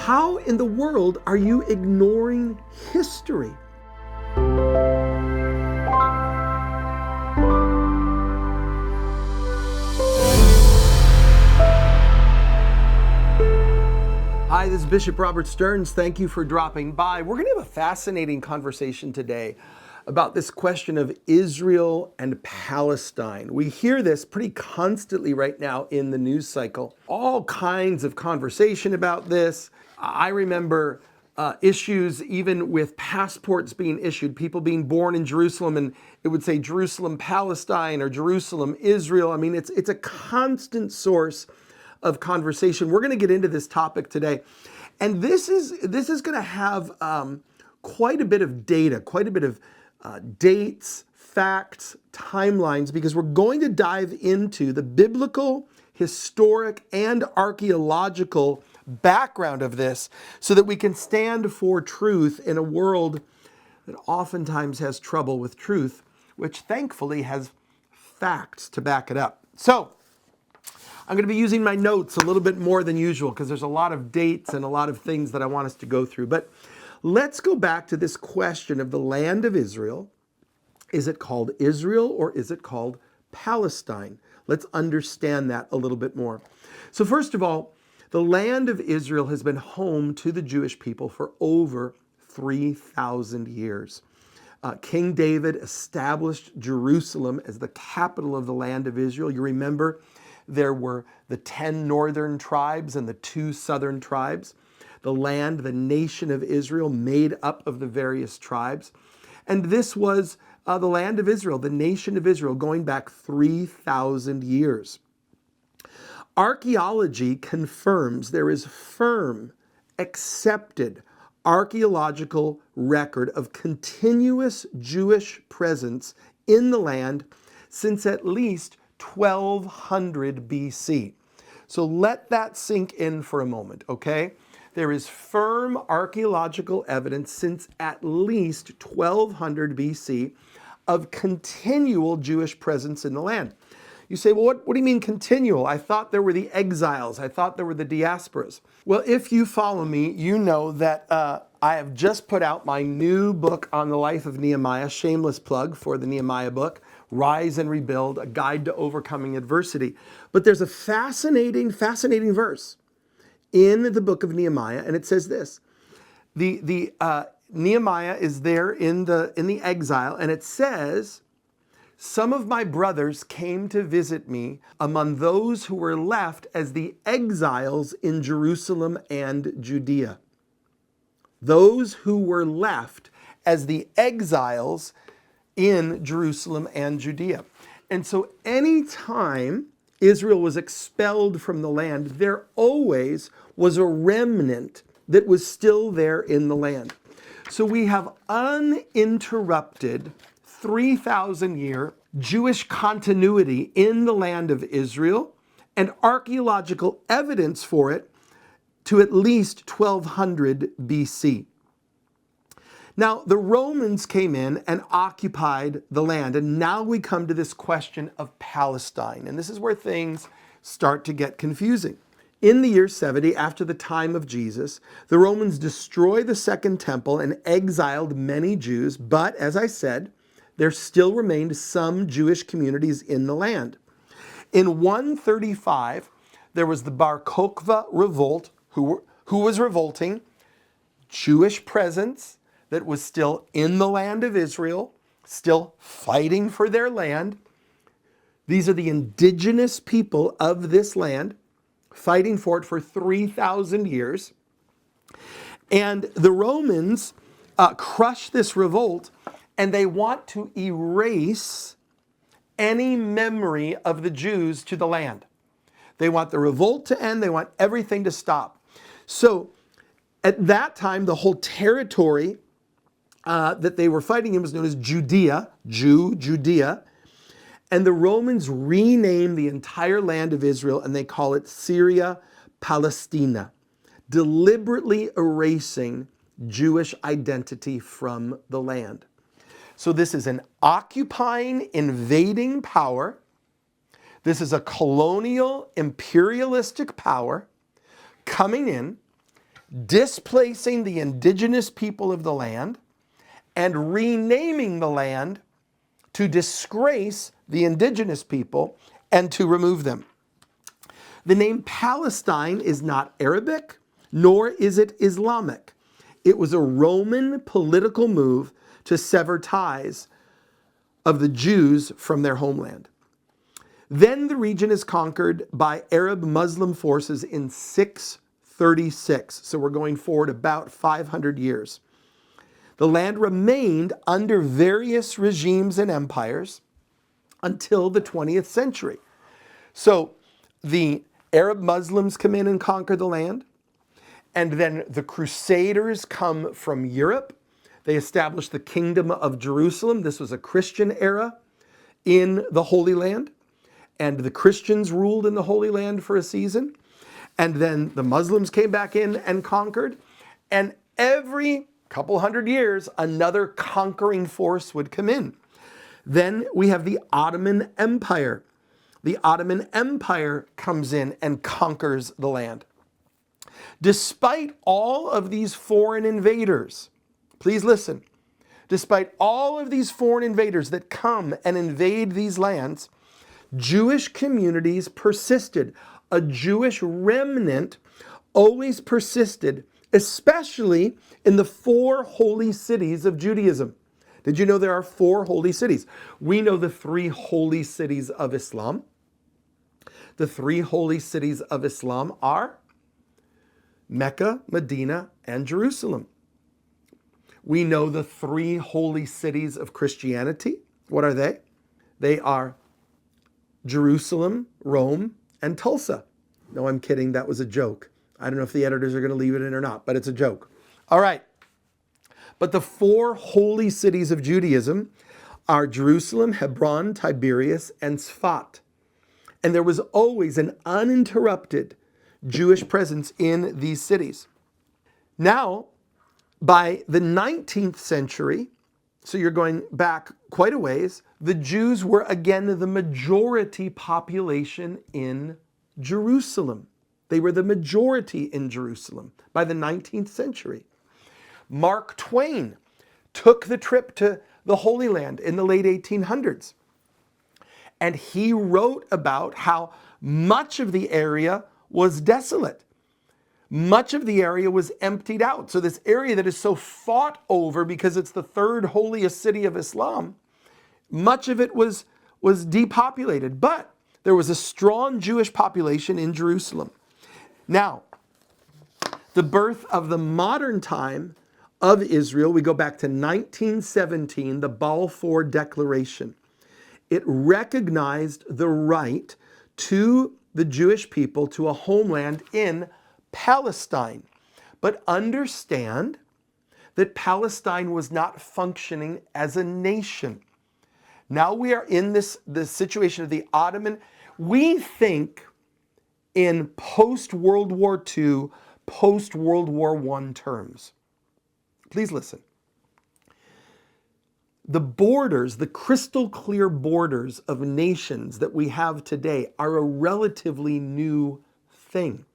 How in the world are you ignoring history? Hi, this is Bishop Robert Stearns. Thank you for dropping by. We're going to have a fascinating conversation today about this question of Israel and Palestine. We hear this pretty constantly right now in the news cycle. All kinds of conversation about this. I remember issues even with passports being issued, people being born in Jerusalem, and it would say Jerusalem, Palestine, or Jerusalem, Israel. I mean, it's a constant source of conversation. We're going to get into this topic today. And this is going to have quite a bit of data, quite a bit of dates, facts, timelines, because we're going to dive into the biblical, historic, and archaeological background of this so that we can stand for truth in a world that oftentimes has trouble with truth, which thankfully has facts to back it up. So I'm going to be using my notes a little bit more than usual because there's a lot of dates and a lot of things that I want us to go through. But let's go back to this question of the land of Israel. Is it called Israel or is it called Palestine? Let's understand that a little bit more. So first of all, the land of Israel has been home to the Jewish people for over 3,000 years. King David established Jerusalem as the capital of the land of Israel. You remember there were the 10 northern tribes and the 2 southern tribes. The land, the nation of Israel, made up of the various tribes. And this was the land of Israel, the nation of Israel, going back 3,000 years. Archaeology confirms there is firm, accepted archaeological record of continuous Jewish presence in the land since at least 1200 BC. So let that sink in for a moment, okay? There is firm archaeological evidence since at least 1200 BC of continual Jewish presence in the land. You say, well, what do you mean continual? I thought there were the exiles. I thought there were the diasporas. Well, if you follow me, you know that I have just put out my new book on the life of Nehemiah, shameless plug for the Nehemiah book, Rise and Rebuild, a guide to overcoming adversity. But there's a fascinating verse in the book of Nehemiah, and it says this. Nehemiah is there in the exile, and it says, some of my brothers came to visit me among those who were left as the exiles in Jerusalem and Judea. Those who were left as the exiles in Jerusalem and Judea. And so anytime Israel was expelled from the land, there always was a remnant that was still there in the land. So we have uninterrupted 3,000-year Jewish continuity in the land of Israel and archaeological evidence for it to at least 1200 BC. Now, the Romans came in and occupied the land, and now we come to this question of Palestine, and this is where things start to get confusing. In the year 70, after the time of Jesus, the Romans destroyed the Second Temple and exiled many Jews, but as I said, there still remained some Jewish communities in the land. In 135, there was the Bar Kokhba revolt, who was revolting, Jewish presence that was still in the land of Israel, still fighting for their land. These are the indigenous people of this land, fighting for it for 3,000 years. And the Romans crush this revolt, and they want to erase any memory of the Jews to the land. They want the revolt to end. They want everything to stop. So at that time, the whole territory that they were fighting in was known as Judea, Judea. And the Romans renamed the entire land of Israel, and they call it Syria Palestina, deliberately erasing Jewish identity from the land. So this is an occupying, invading power. This is a colonial, imperialistic power coming in, displacing the indigenous people of the land and renaming the land to disgrace the indigenous people and to remove them. The name Palestine is not Arabic, nor is it Islamic. It was a Roman political move to sever ties of the Jews from their homeland. Then the region is conquered by Arab Muslim forces in 636. So we're going forward about 500 years. The land remained under various regimes and empires until the 20th century. So the Arab Muslims come in and conquer the land, and then the Crusaders come from Europe. They established the Kingdom of Jerusalem. This was a Christian era in the Holy Land, and the Christians ruled in the Holy Land for a season. And then the Muslims came back in and conquered, and every couple hundred years, another conquering force would come in. Then we have the Ottoman Empire. The Ottoman Empire comes in and conquers the land. Despite all of these foreign invaders, please listen, despite all of these foreign invaders that come and invade these lands, Jewish communities persisted. A Jewish remnant always persisted, especially in the 4 holy cities of Judaism. Did you know there are 4 holy cities? We know the 3 holy cities of Islam. The 3 holy cities of Islam are Mecca, Medina, and Jerusalem. We know the 3 holy cities of Christianity. What are they? They are Jerusalem, Rome, and Tulsa. No, I'm kidding. That was a joke. I don't know if the editors are going to leave it in or not, but it's a joke. All right. But the 4 holy cities of Judaism are Jerusalem, Hebron, Tiberias, and Sfat. And there was always an uninterrupted Jewish presence in these cities. Now, by the 19th century, so you're going back quite a ways, the Jews were again the majority population in Jerusalem. They were the majority in Jerusalem by the 19th century. Mark Twain took the trip to the Holy Land in the late 1800s. And he wrote about how much of the area was desolate. Much of the area was emptied out. So this area that is so fought over because it's the 3rd holiest city of Islam, much of it was depopulated. But there was a strong Jewish population in Jerusalem. Now, the birth of the modern time of Israel, we go back to 1917, the Balfour Declaration. It recognized the right to the Jewish people to a homeland in Palestine. But understand that Palestine was not functioning as a nation. Now we are in the situation of the Ottoman. We think in post-World War II, post-World War I terms. Please listen. The borders, the crystal clear borders of nations that we have today are a relatively new thing.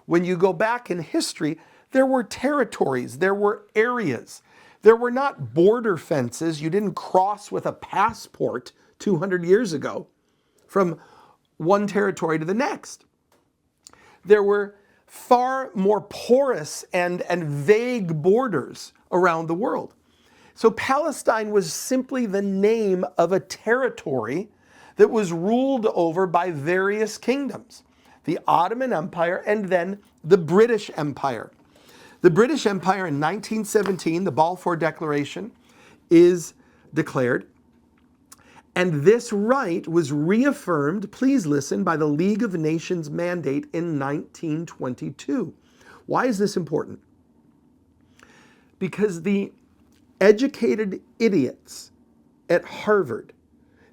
When you go back in history, there were territories, there were areas. There were not border fences. You didn't cross with a passport 200 years ago from one territory to the next. There were far more porous and vague borders around the world. So Palestine was simply the name of a territory that was ruled over by various kingdoms. The Ottoman Empire and then the British Empire. The British Empire in 1917, the Balfour Declaration, is declared. And this right was reaffirmed, please listen, by the League of Nations mandate in 1922. Why is this important? Because the educated idiots at Harvard,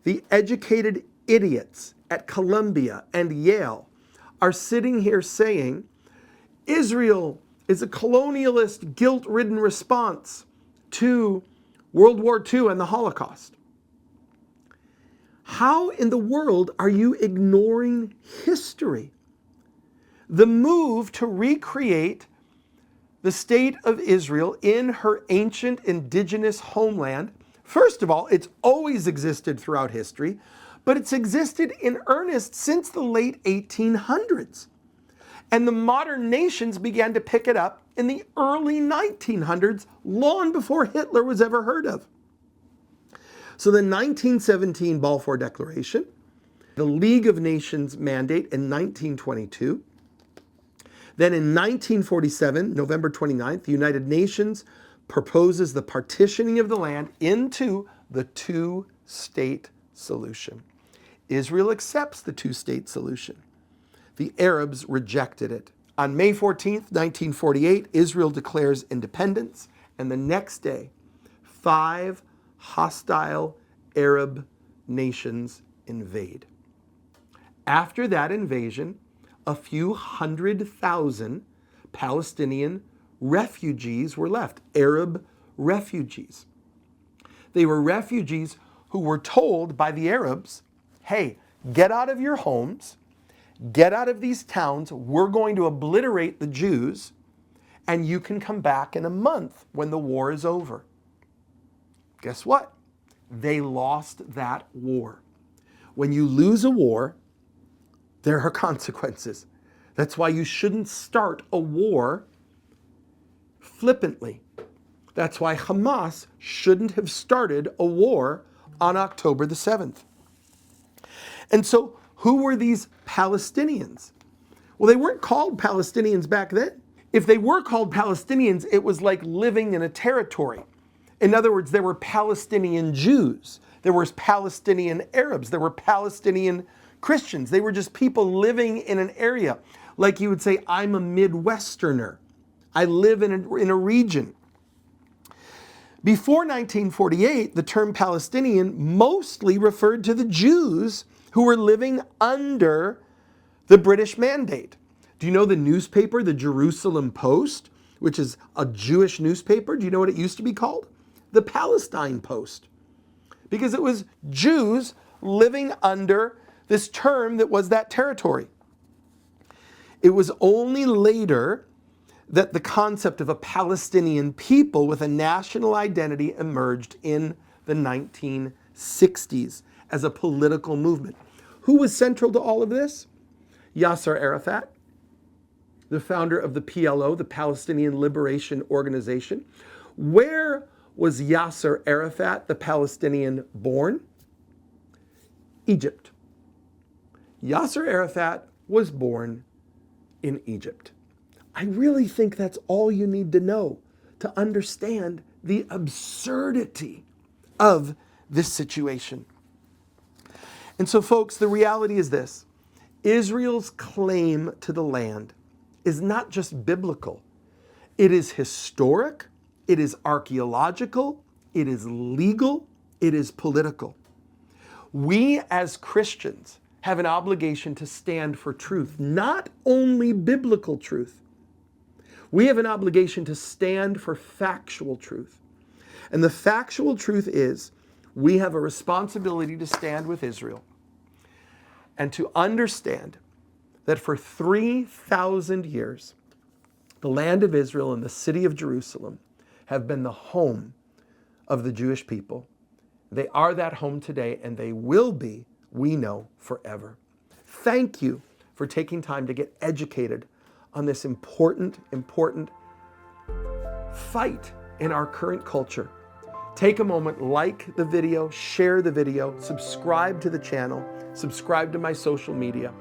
the educated idiots at Columbia and Yale are sitting here saying Israel is a colonialist, guilt-ridden response to World War II and the Holocaust. How in the world are you ignoring history? The move to recreate the state of Israel in her ancient indigenous homeland, first of all, it's always existed throughout history, but it's existed in earnest since the late 1800s. And the modern nations began to pick it up in the early 1900s, long before Hitler was ever heard of. So the 1917 Balfour Declaration, the League of Nations mandate in 1922, then in 1947, November 29th, the United Nations proposes the partitioning of the land into the two-state solution. Israel accepts the two-state solution. The Arabs rejected it. On May 14th, 1948, Israel declares independence, and the next day, 5 hostile Arab nations invade. After that invasion, a few 100,000 Palestinian refugees were left, Arab refugees. They were refugees who were told by the Arabs, hey, get out of your homes, get out of these towns, we're going to obliterate the Jews, and you can come back in a month when the war is over. Guess what? They lost that war. When you lose a war, there are consequences. That's why you shouldn't start a war flippantly. That's why Hamas shouldn't have started a war on October the 7th. And so, who were these Palestinians? Well, they weren't called Palestinians back then. If they were called Palestinians, it was like living in a territory. In other words, there were Palestinian Jews, there were Palestinian Arabs, there were Palestinian Christians. They were just people living in an area. Like you would say, I'm a Midwesterner. I live in a region. Before 1948, the term Palestinian mostly referred to the Jews who were living under the British mandate. Do you know the newspaper, the Jerusalem Post, which is a Jewish newspaper? Do you know what it used to be called? The Palestine Post. Because it was Jews living under this term that was that territory. It was only later that the concept of a Palestinian people with a national identity emerged in the 1960s as a political movement. Who was central to all of this? Yasser Arafat, the founder of the PLO, the Palestinian Liberation Organization. Where was Yasser Arafat, the Palestinian, born? Egypt. Yasser Arafat was born in Egypt. I really think that's all you need to know to understand the absurdity of this situation. And so, folks, the reality is this. Israel's claim to the land is not just biblical. It is historic, it is archaeological, it is legal, it is political. We as Christians have an obligation to stand for truth, not only biblical truth. We have an obligation to stand for factual truth. And the factual truth is we have a responsibility to stand with Israel and to understand that for 3,000 years, the land of Israel and the city of Jerusalem have been the home of the Jewish people. They are that home today, and they will be, we know, forever. Thank you for taking time to get educated on this important fight in our current culture. Take a moment, like the video, share the video, subscribe to the channel, subscribe to my social media,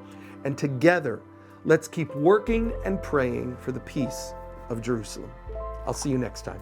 and together, let's keep working and praying for the peace of Jerusalem. I'll see you next time.